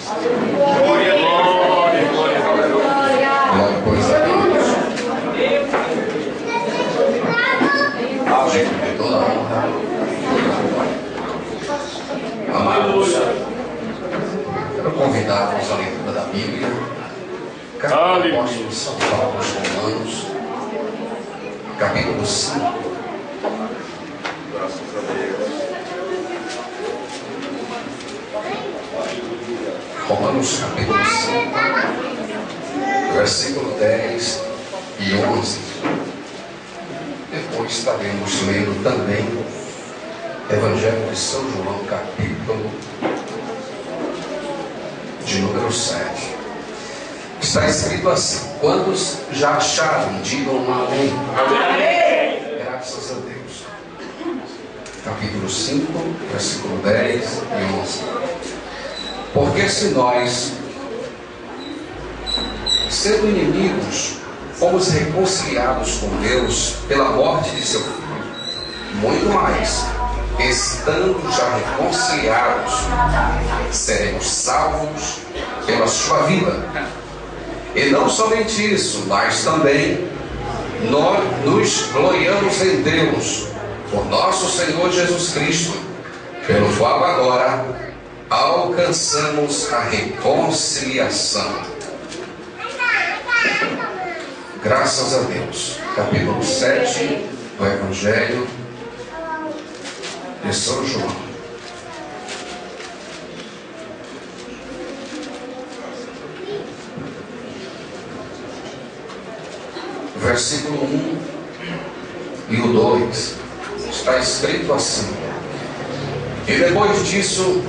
Glória a Deus. Glória, pois a Deus. Gente, de toda a honra. Amados, quero convidar-vos à leitura da Bíblia. Carta do apóstolo São Paulo aos Romanos, capítulo 5. Graças a Deus. Romanos capítulo 5, versículo 10 e 11. Depois estaremos lendo também Evangelho de São João, capítulo de número 7. Está escrito assim: quantos já acharam, digam amém. Amém. Graças a Deus. Capítulo 5, versículo 10 e 11. Porque se nós, sendo inimigos, fomos reconciliados com Deus pela morte de seu Filho, muito mais, estando já reconciliados, seremos salvos pela sua vida. E não somente isso, mas também nós nos gloriamos em Deus, por nosso Senhor Jesus Cristo, pelo qual agora alcançamos a reconciliação. Graças a Deus. Capítulo 7 do Evangelho de São João. Versículo 1 e o 2. Está escrito assim: e depois disso,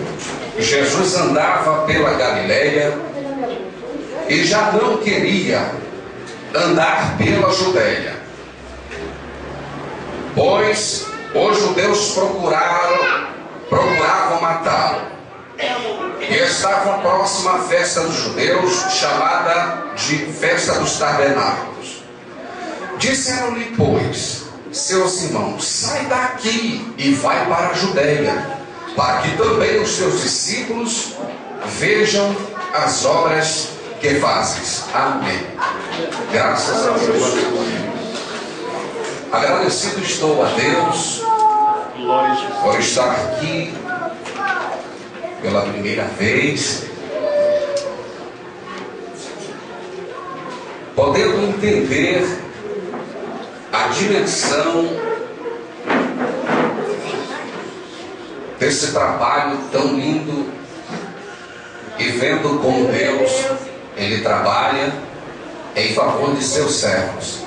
Jesus andava pela Galileia e já não queria andar pela Judéia, pois os judeus procuravam matá-lo. E estava próxima à festa dos judeus, chamada de Festa dos Tabernáculos. Disseram-lhe, pois, seus irmãos: sai daqui e vai para a Judéia, para que também os teus discípulos vejam as obras que fazes. Amém. Graças a Deus. Agradecido estou a Deus por estar aqui pela primeira vez, podendo entender a dimensão desse trabalho tão lindo e vendo como Deus, Ele trabalha em favor de seus servos.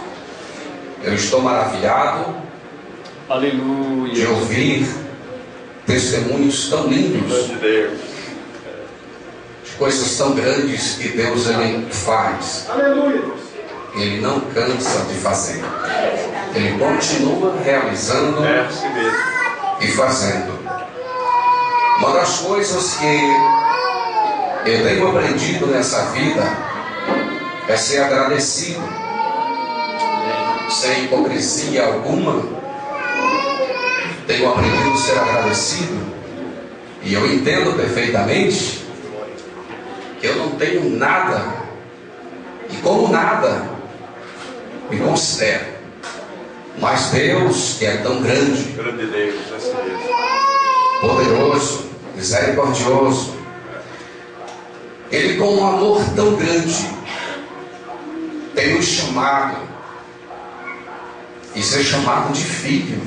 Eu estou maravilhado, aleluia, de ouvir testemunhos tão lindos, de coisas tão grandes que Deus Ele faz. Ele não cansa de fazer. Ele continua realizando e fazendo. Uma das coisas que eu tenho aprendido nessa vida é ser agradecido, sem hipocrisia alguma. Tenho aprendido a ser agradecido, e eu entendo perfeitamente que eu não tenho nada, e como nada me considero, mas Deus, que é tão grande, poderoso, misericordioso, Ele, com um amor tão grande, tem nos chamado e ser chamado de filho.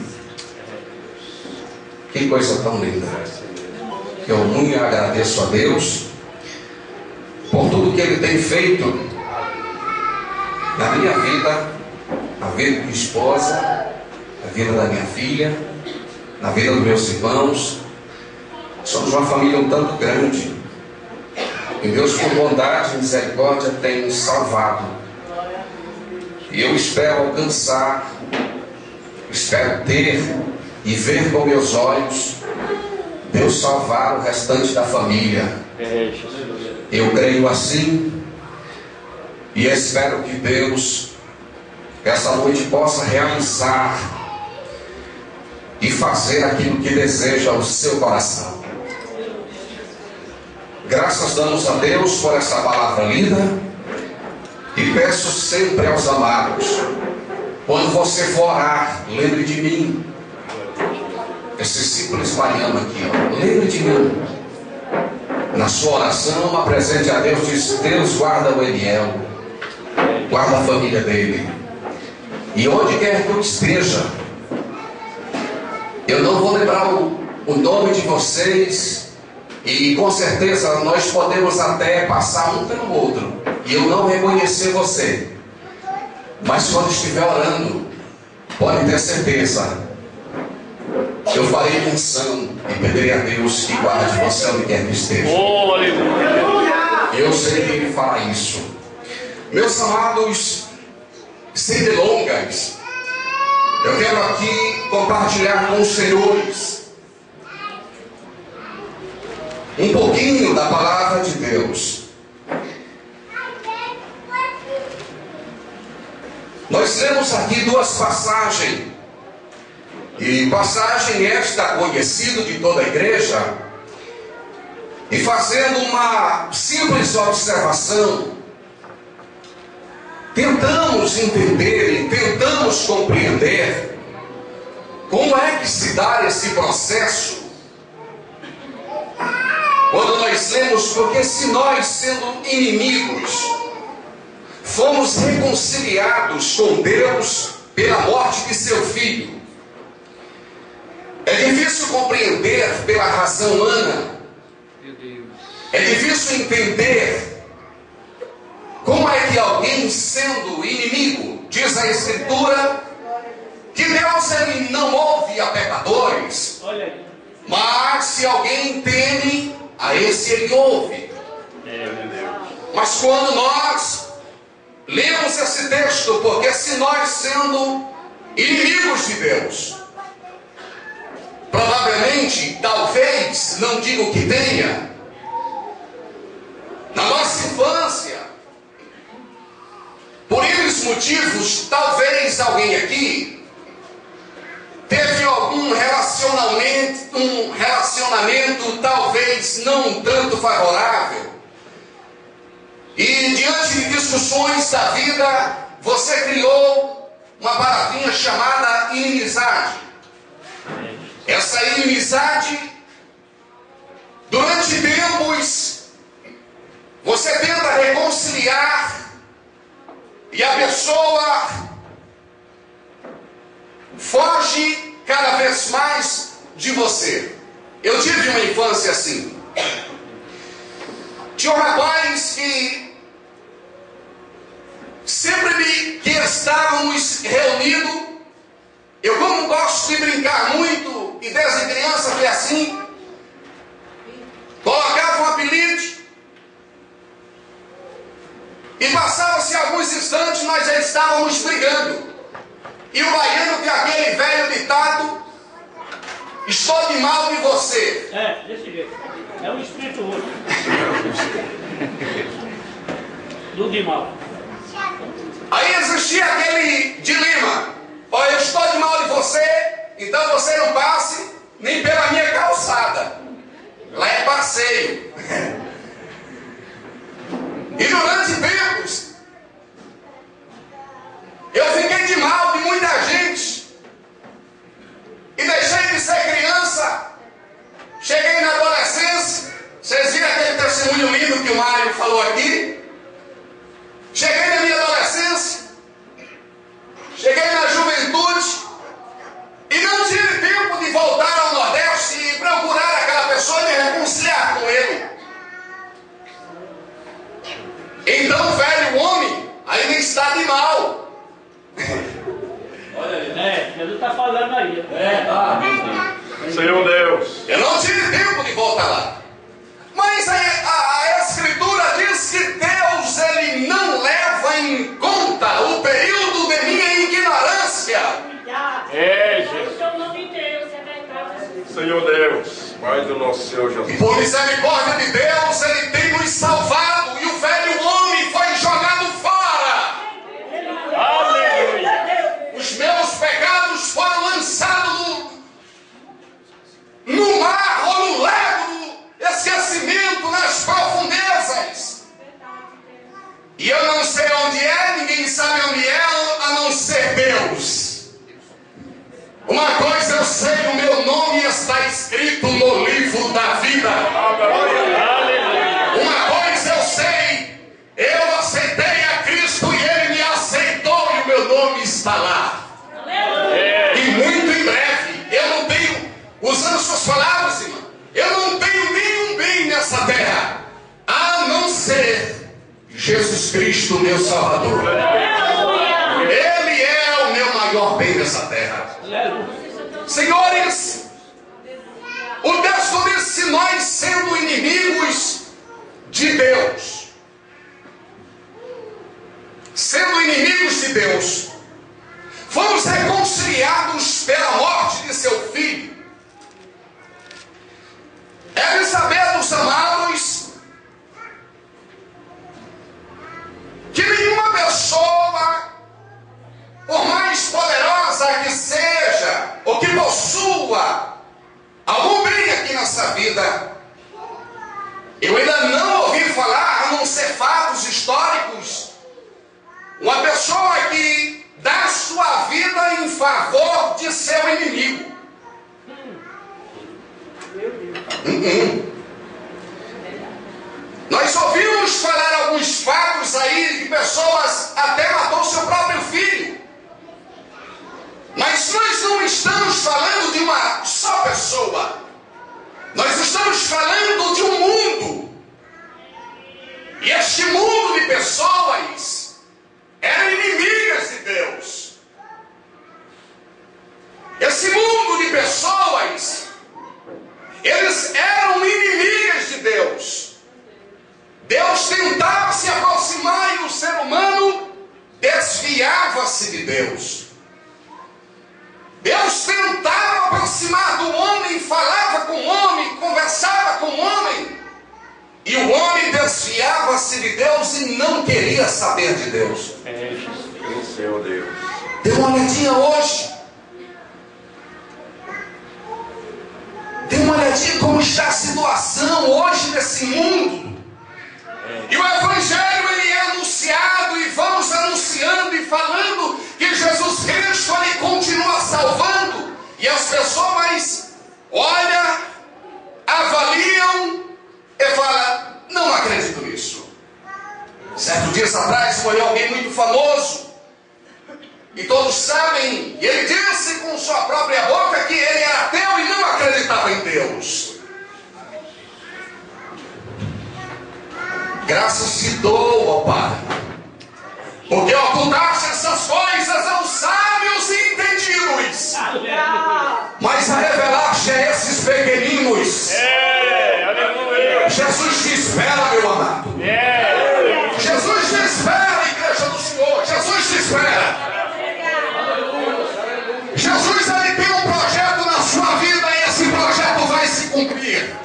Que coisa tão linda. Eu muito agradeço a Deus por tudo que Ele tem feito na minha vida, na vida da minha esposa, na vida da minha filha, na vida dos meus irmãos. Somos uma família um tanto grande, e Deus, por bondade e misericórdia, tem nos salvado. E eu espero alcançar, espero ter e ver com meus olhos Deus salvar o restante da família. Eu creio assim, e espero que Deus, essa noite, possa realizar e fazer aquilo que deseja o seu coração. Graças damos a Deus por essa palavra linda. E peço sempre aos amados, quando você for orar, lembre de mim. Esse simples baiano aqui, ó, lembre de mim. Na sua oração, apresente a Deus, diz: Deus guarda o Eliel, guarda a família dele. E onde quer que eu esteja, eu não vou lembrar o nome de vocês, e com certeza nós podemos até passar um pelo outro e eu não reconhecer você. Mas quando estiver orando, pode ter certeza, eu farei menção e pedirei a Deus que guarde você onde quer que esteja. Oh, aleluia. Eu sei que Ele fará isso. Meus amados, sem delongas, eu quero aqui compartilhar com os senhores um pouquinho da palavra de Deus. Nós lemos aqui duas passagens, e passagem esta conhecida de toda a igreja, e fazendo uma simples observação, tentamos entender e tentamos compreender como é que se dá esse processo. Quando nós lemos, porque se nós, sendo inimigos, fomos reconciliados com Deus pela morte de seu Filho, é difícil compreender pela razão humana, é difícil entender como é que alguém, sendo inimigo, diz a Escritura que Deus ele não ouve a pecadores, mas se alguém teme, a esse ele ouve. Mas quando nós lemos esse texto, porque se nós, sendo inimigos de Deus, provavelmente, talvez, não digo que tenha, na nossa infância, por esses motivos, talvez alguém aqui teve algum relacionamento talvez não tanto favorável, e diante de discussões da vida, você criou uma palavrinha chamada inimizade. Essa inimizade, durante tempos, você tenta reconciliar, e a pessoa foge cada vez mais de você. Eu tive uma infância assim. Tinha um rapaz que sempre que estávamos reunidos, eu, como gosto de brincar muito, e desde criança foi assim, colocava um apelido, e passava-se alguns instantes, nós já estávamos brigando. E o baiano tem aquele velho ditado: estou de mal de você. É, desse jeito. É um espírito outro. Do de mal. Aí existia aquele dilema: olha, eu estou de mal de você, então você não passe nem pela minha calçada. Lá é passeio. E durante tempos, eu fiquei de mal de muita gente, e deixei de ser criança, cheguei na adolescência. Vocês viram aquele testemunho lindo que o Mário falou aqui? Cheguei na minha adolescência, cheguei na juventude, e não tive tempo de voltar ao Nordeste e procurar aquela pessoa e me reconciliar com ele. Então o velho homem ainda está de mal. Jesus está falando aí. Senhor Deus. Eu não tive tempo de voltar lá. Mas a Escritura diz que Deus ele não leva em conta o período de minha ignorância. Jesus. É o nome de Deus, é verdade. Senhor Deus. Pai do nosso Senhor Jesus. E por misericórdia de Deus, ele tem nos salvado, e o velho homem foi jogado fora. Aleluia. Os meus pecados foram lançados no mar ou no lago do esquecimento, nas profundidades. Uma coisa eu sei, o meu nome está escrito no livro da vida. Uma coisa eu sei, eu aceitei a Cristo e Ele me aceitou e o meu nome está lá. E muito em breve, eu não tenho, usando suas palavras, irmão, eu não tenho nenhum bem nessa terra, a não ser Jesus Cristo, meu Salvador. Ele é o meu maior bem nessa terra. Senhores, o texto diz: se nós sendo inimigos de Deus, fomos reconciliados pela morte de seu filho. É de saber, dos amados, que nenhuma pessoa, por mais poderosa que seja, ou que possua algum bem aqui nessa vida, eu ainda não ouvi falar, a não ser fatos históricos, uma pessoa que dá sua vida em favor de seu inimigo. Nós ouvimos falar alguns fatos aí de pessoas até matou seu próprio filho. Mas nós não estamos falando de uma só pessoa. Nós estamos falando de um mundo. E este mundo de pessoas eram inimigas de Deus. Esse mundo de pessoas, eles eram inimigas de Deus. Deus tentava se aproximar e o ser humano desviava-se de Deus. Deus tentava aproximar do homem, falava com o homem, conversava com o homem, e o homem desviava-se de Deus e não queria saber de Deus. Seu Deus. Dê uma olhadinha hoje. Dê uma olhadinha como está a situação hoje nesse mundo. E o Evangelho, ele é anunciado, e vamos anunciando e falando que Jesus Cristo, ele continua salvando. E as pessoas olham, avaliam e falam: não acredito nisso. Certo dias atrás foi alguém muito famoso, e todos sabem, e ele disse com sua própria boca que ele era ateu e não acreditava em Deus. Graças te dou, ó Pai, porque ocultaste essas coisas aos sábios e entendidos, mas a revelaste a esses pequeninos. Jesus te espera, meu amado. Jesus te espera, igreja do Senhor. Jesus te espera. Jesus, ele tem um projeto na sua vida e esse projeto vai se cumprir.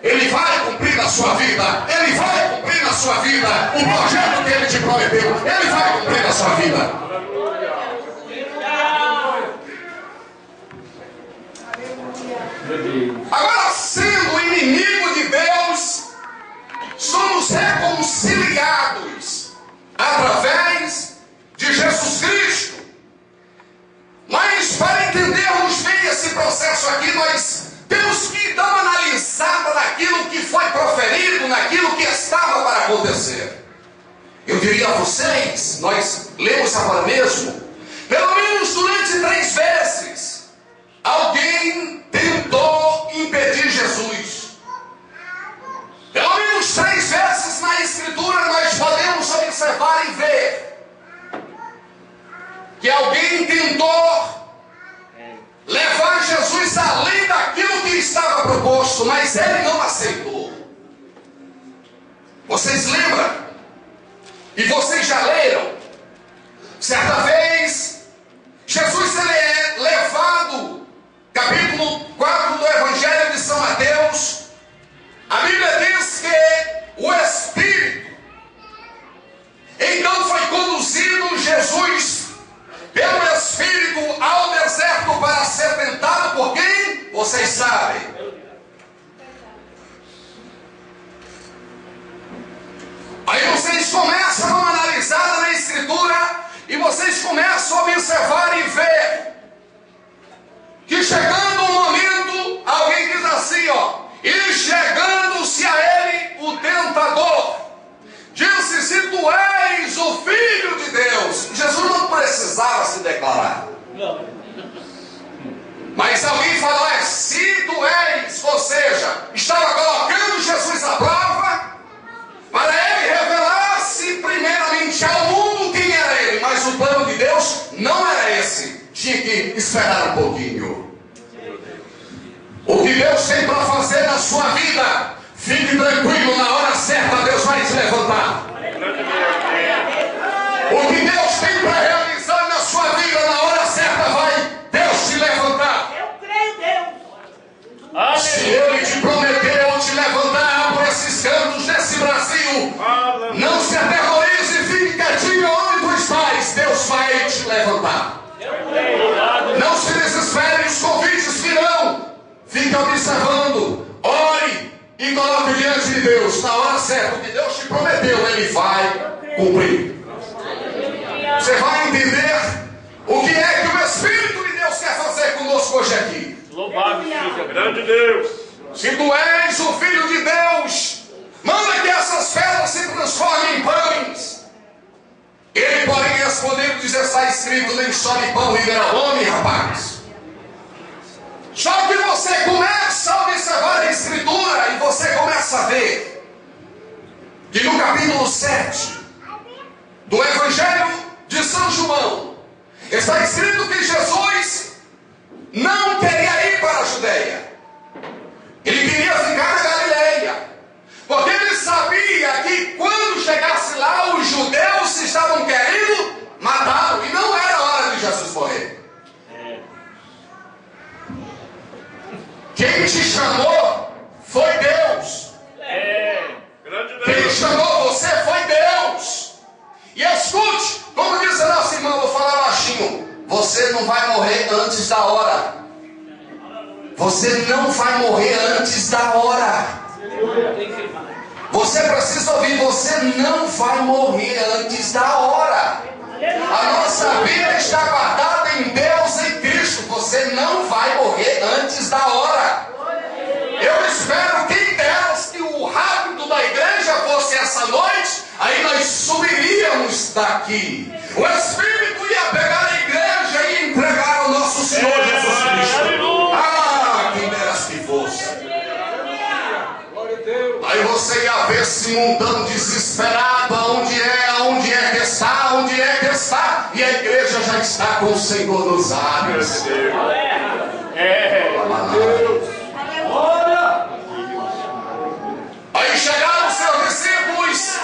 Ele vai cumprir na sua vida. Ele vai cumprir na sua vida o projeto que ele te prometeu. Ele vai cumprir na sua vida. Agora, sendo inimigo de Deus, somos reconciliados através de Jesus Cristo. Mas para entendermos bem esse processo aqui, nós temos que dar uma analisada naquilo que foi proferido, naquilo que estava para acontecer. Eu diria a vocês, nós lemos agora mesmo, pelo menos durante 3 vezes, alguém tentou impedir Jesus. Pelo menos 3 vezes na Escritura nós podemos observar e ver que alguém tentou levar Jesus além daquilo que estava proposto, mas ele não aceitou. Vocês lembram? E vocês já leram? Certa vez, Jesus, ele é levado, capítulo 4 do Evangelho de São Mateus. A Bíblia diz que o Espírito então foi conduzido Jesus pelo Espírito ao deserto para ser tentado por quem? Vocês sabem. Aí vocês começam a analisar na Escritura e vocês começam a observar e ver precisava se declarar. Mas alguém falou, se tu és, ou seja, estava colocando Jesus à prova, para ele revelar-se primeiramente ao mundo quem era ele. Mas o plano de Deus não era esse. Tinha que esperar um pouquinho. O que Deus tem para fazer na sua vida, fique tranquilo, na hora certa Deus vai te levantar. O que Deus tem para realizar na sua vida, na hora certa vai Deus te levantar. Eu creio, Deus. Se Ele te prometeu te levantar por esses cantos desse Brasil, não se aterrorize, fique quietinho onde tu estás. Deus vai te levantar. Não se desespere, os convites virão. Fique observando, ore e coloque diante de Deus. Na hora certa, o que Deus te prometeu, Ele vai cumprir. Você vai entender o que é que o Espírito de Deus quer fazer conosco hoje aqui. Louvado seja Grande Deus. Se tu és o Filho de Deus, manda que essas pedras se transformem em pães. Ele, porém, respondeu, diz, está escrito, nem só de pão viverá o homem, rapaz. Só que você começa a observar a Escritura e você começa a ver que no capítulo 7 do Evangelho de São João está escrito que Jesus não queria ir para a Judeia. Ele queria ficar na Galileia, porque ele sabia que quando chegasse lá os judeus estavam querendo matá-lo e não era hora de Jesus morrer. Quem te chamou foi Deus. Grande Quem Deus. chamou você foi Deus. E escute, como diz a nossa irmã, vou falar baixinho, você não vai morrer antes da hora. Você não vai morrer antes da hora. Você precisa ouvir, você não vai morrer antes da hora. A nossa vida está guardada em Deus, em Cristo. Você não vai morrer antes da hora. Eu espero que em Deus que o rápido da igreja fosse essa noite, aí nós subiríamos daqui. O Espírito ia pegar a igreja e entregar ao nosso Senhor Jesus Cristo. Ah, quem dera que fosse. Aí você ia ver se montando desesperado, aonde é que está, onde é que está, e a igreja já está com o Senhor nos ares. Aí chegaram os seus discípulos,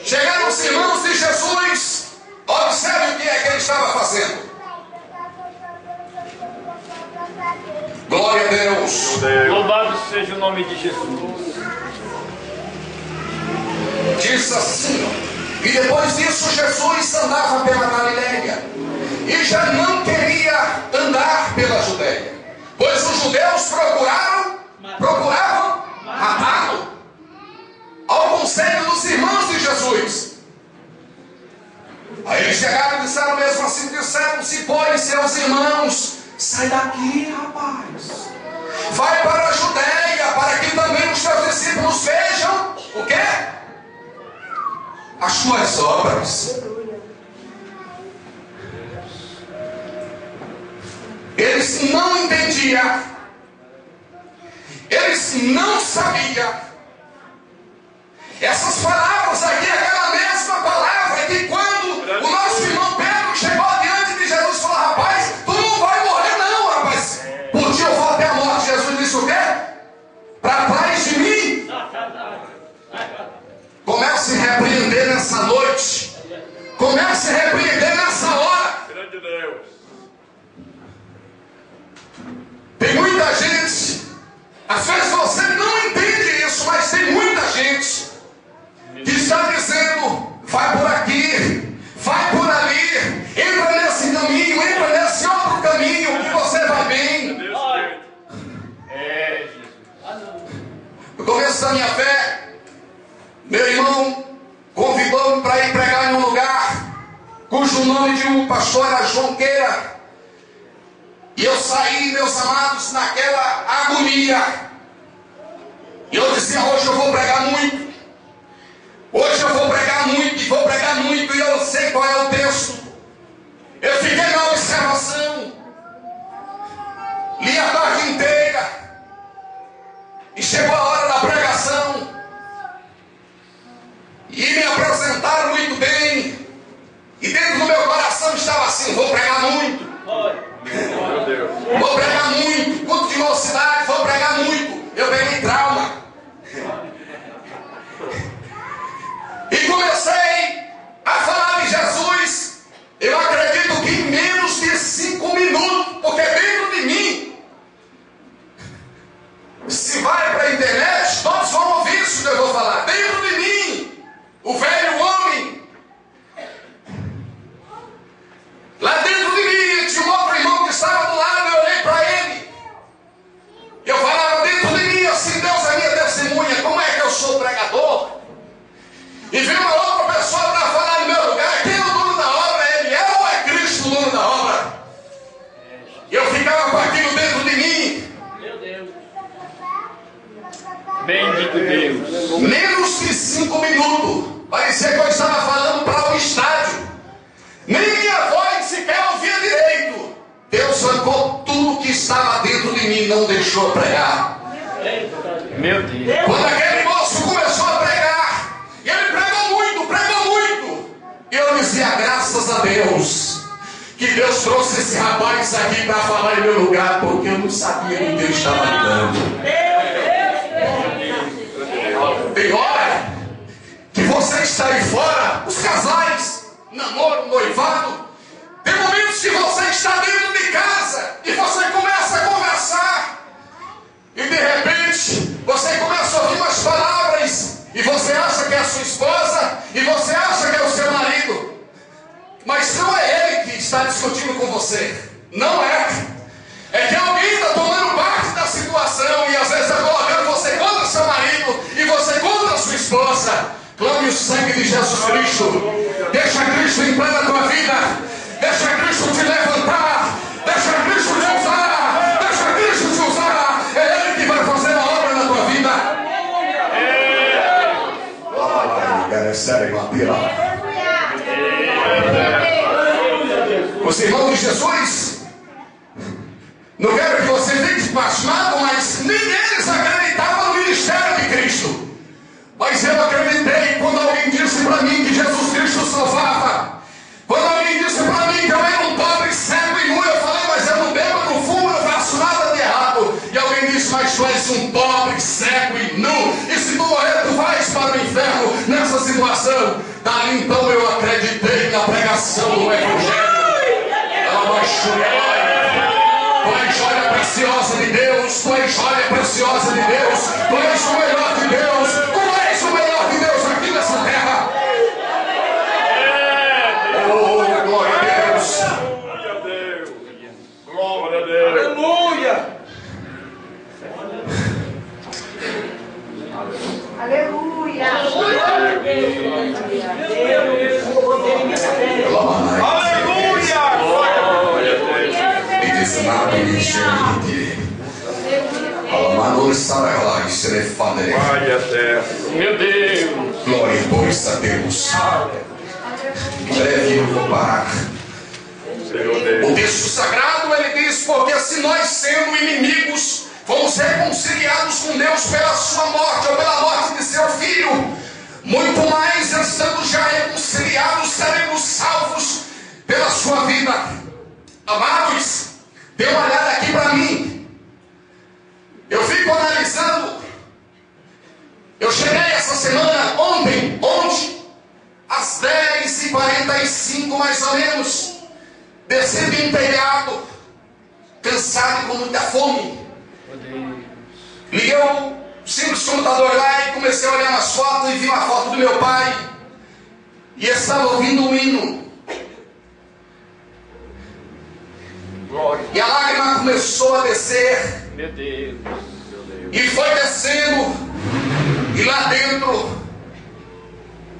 chegaram os irmãos de Jesus. Observe o que é que ele estava fazendo. Glória a Deus. Louvado seja o nome de Jesus. Diz assim, e depois disso Jesus andava pela Galileia e já não queria andar pela Judeia, pois os judeus procuravam matá-lo. Ao conselho dos irmãos de Jesus. Aí eles chegaram e disseram mesmo assim, disseram-se, pois, seus irmãos, sai daqui, rapaz. Vai para a Judeia, para que também os teus discípulos vejam o quê? As tuas obras. Eles não entendiam, eles não sabiam. Essas palavras aqui, aquela mesma palavra que quando o nosso irmão Pedro chegou diante de Jesus e falou, rapaz, tu não vai morrer não, rapaz. Por ti eu vou até a morte. Jesus disse o quê? Para trás de mim. Comece a repreender nessa noite. Comece a repreender nessa hora. Grande Deus. Tem muita gente, às vezes você não entende isso, mas tem muita gente que está dizendo, vai por aqui, vai por ali, entra nesse caminho, entra nesse outro caminho, que você vai bem. No começo da minha fé, meu irmão convidou-me para ir pregar em um lugar cujo nome de um pastor era João Queira. E eu saí, meus amados, naquela agonia. E eu dizia, hoje eu vou pregar muito. Hoje eu vou pregar muito e vou pregar muito. E eu sei qual é o texto. Deus. Menos de 5 minutos. Parecia que eu estava falando para o estádio. Nem minha voz sequer ouvia direito. Deus arrancou tudo que estava dentro de mim e não deixou pregar. Meu Deus. Quando aquele moço começou a pregar, e ele pregou muito, e eu dizia, graças a Deus, que Deus trouxe esse rapaz aqui para falar em meu lugar, porque eu não sabia que Deus estava me dando. Tem hora que você está aí fora, os casais, namoro, noivado, tem momentos que você está dentro de casa e você começa a conversar e de repente você começa a ouvir umas palavras e você acha que é a sua esposa e você acha que é o seu marido, mas não é ele que está discutindo com você, não é. É que alguém está tomando parte da situação e às vezes está colocando você contra seu marido e você contra sua esposa. Clame o sangue de Jesus Cristo. Deixa Cristo entrar na tua vida. Deixa Cristo te levantar. Deixa Cristo te usar. Deixa Cristo te usar. É Ele que vai fazer a obra na tua vida. Os irmãos de Jesus, não quero que você fique pasmado, mas nem eles acreditavam no ministério de Cristo. Mas eu acreditei quando alguém disse para mim que Jesus Cristo salvava. Quando alguém disse para mim que eu era um pobre, cego e nu, eu falei, mas eu não bebo, eu não fumo, eu não faço nada de errado. E alguém disse, mas tu és um pobre, cego e nu, e se tu morrer, tu vais para o inferno nessa situação. Daí então eu acreditei na pregação do Evangelho. Tu és joia preciosa de Deus, tu és joia preciosa de Deus, tu és o melhor de Deus, tu és o melhor de Deus aqui nessa terra. Oh, glória a Deus. Glória a Deus. Glória a Deus. Aleluia. Aleluia. Glória a Deus. Meu Deus. Glória a Deus. Em breve eu vou parar. Senhor Deus. O texto sagrado ele diz, porque se nós sendo inimigos fomos reconciliados com Deus pela sua morte ou pela morte de seu filho, muito mais estando já reconciliados seremos salvos pela sua vida. Amados, dê uma olhada aqui para mim. Eu fico analisando. Eu cheguei essa semana ontem, às 10h45 mais ou menos, descendo em telhado, cansado e com muita fome. Liguei o simples computador lá e comecei a olhar nas fotos e vi uma foto do meu pai e estava ouvindo um hino. E a lágrima começou a descer. Meu Deus. E foi descendo. E lá dentro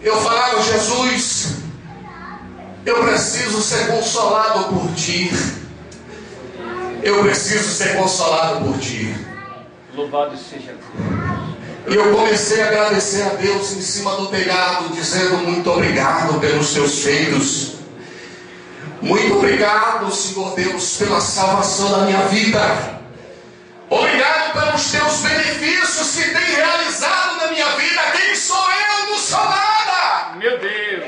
eu falava, Jesus, eu preciso ser consolado por Ti. Eu preciso ser consolado por Ti. Louvado seja Deus. E eu comecei a agradecer a Deus em cima do telhado, dizendo muito obrigado pelos Teus feitos. Muito obrigado, Senhor Deus, pela salvação da minha vida. Obrigado pelos Teus benefícios que tem realizado na minha vida. Quem sou eu? Não sou nada. Meu Deus.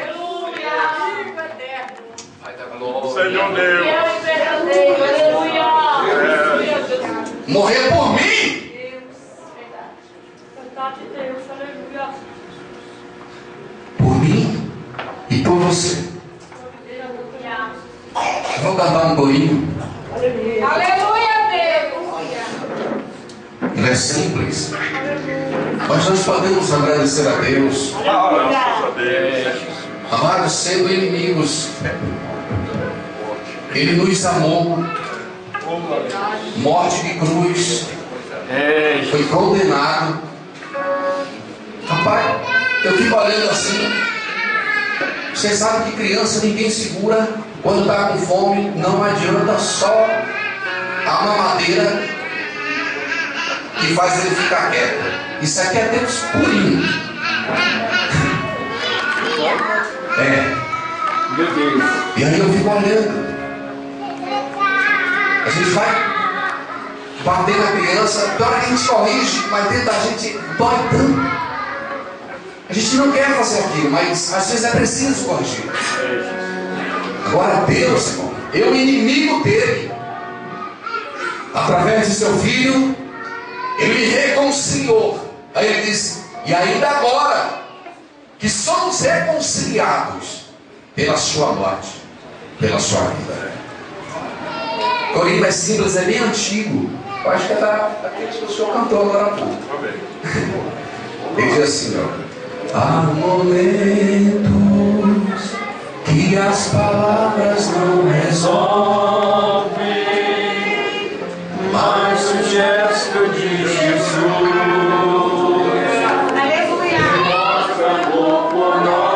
Senhor Deus. Morrer por mim? Por mim e por você. Vou cantar um corinho. Aleluia, Deus. Ele é simples, mas nós podemos agradecer a Deus. Graças a Deus. Amados, sendo inimigos, Ele nos amou. Morte de cruz, foi condenado. Rapaz, eu fico olhando assim. Você sabe que criança ninguém segura quando está com fome. Não adianta só a mamadeira que faz ele ficar quieto. Isso aqui é Deus purinho. Meu Deus. E aí eu fico olhando. A gente vai bater na criança, pior é que a gente corrige, mas dentro da gente dói tanto. A gente não quer fazer aquilo, mas às vezes é preciso corrigir. Agora Deus, irmão, é o inimigo dele. Através de seu filho, ele reconciliou. Aí ele disse, e ainda agora, que somos reconciliados pela sua morte, pela sua vida. O hino é simples, é bem antigo. Eu acho que é daqueles que o senhor cantou agora há pouco. Ele diz assim, ó. Há momentos que as palavras não resolvem, mas o gesto de Jesus demonstra amor por nós.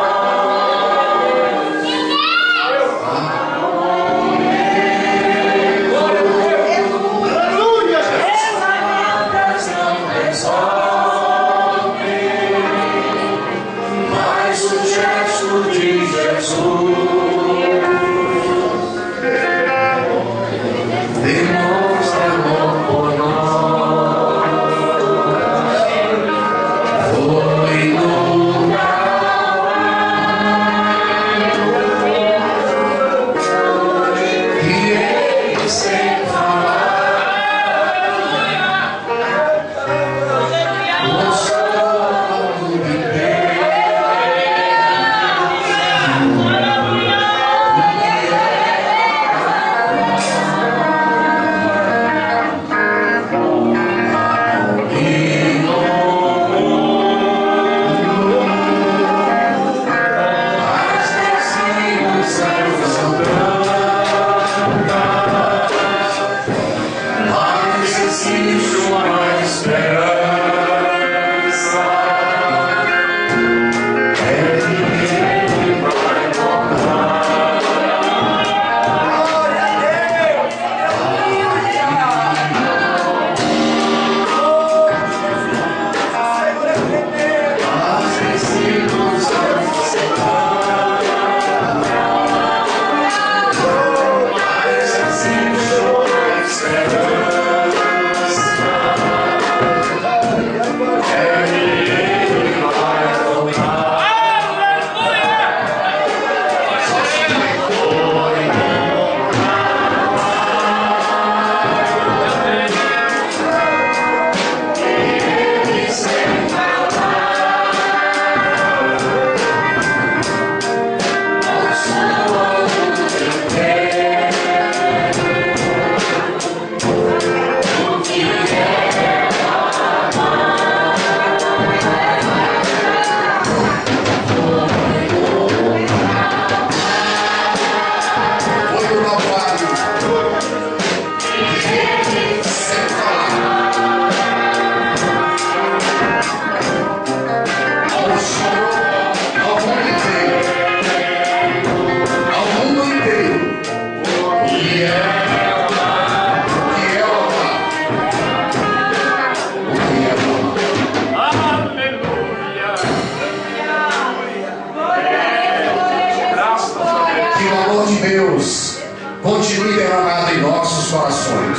Continue derramado em nossos corações.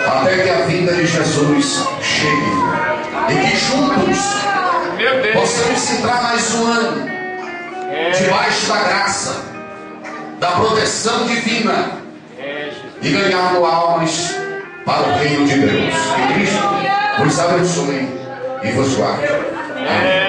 Até que a vinda de Jesus chegue. E que juntos possamos entrar mais um ano debaixo da graça, da proteção divina e ganhar almas para o reino de Deus. Que Cristo vos abençoe e vos guarde. Amém.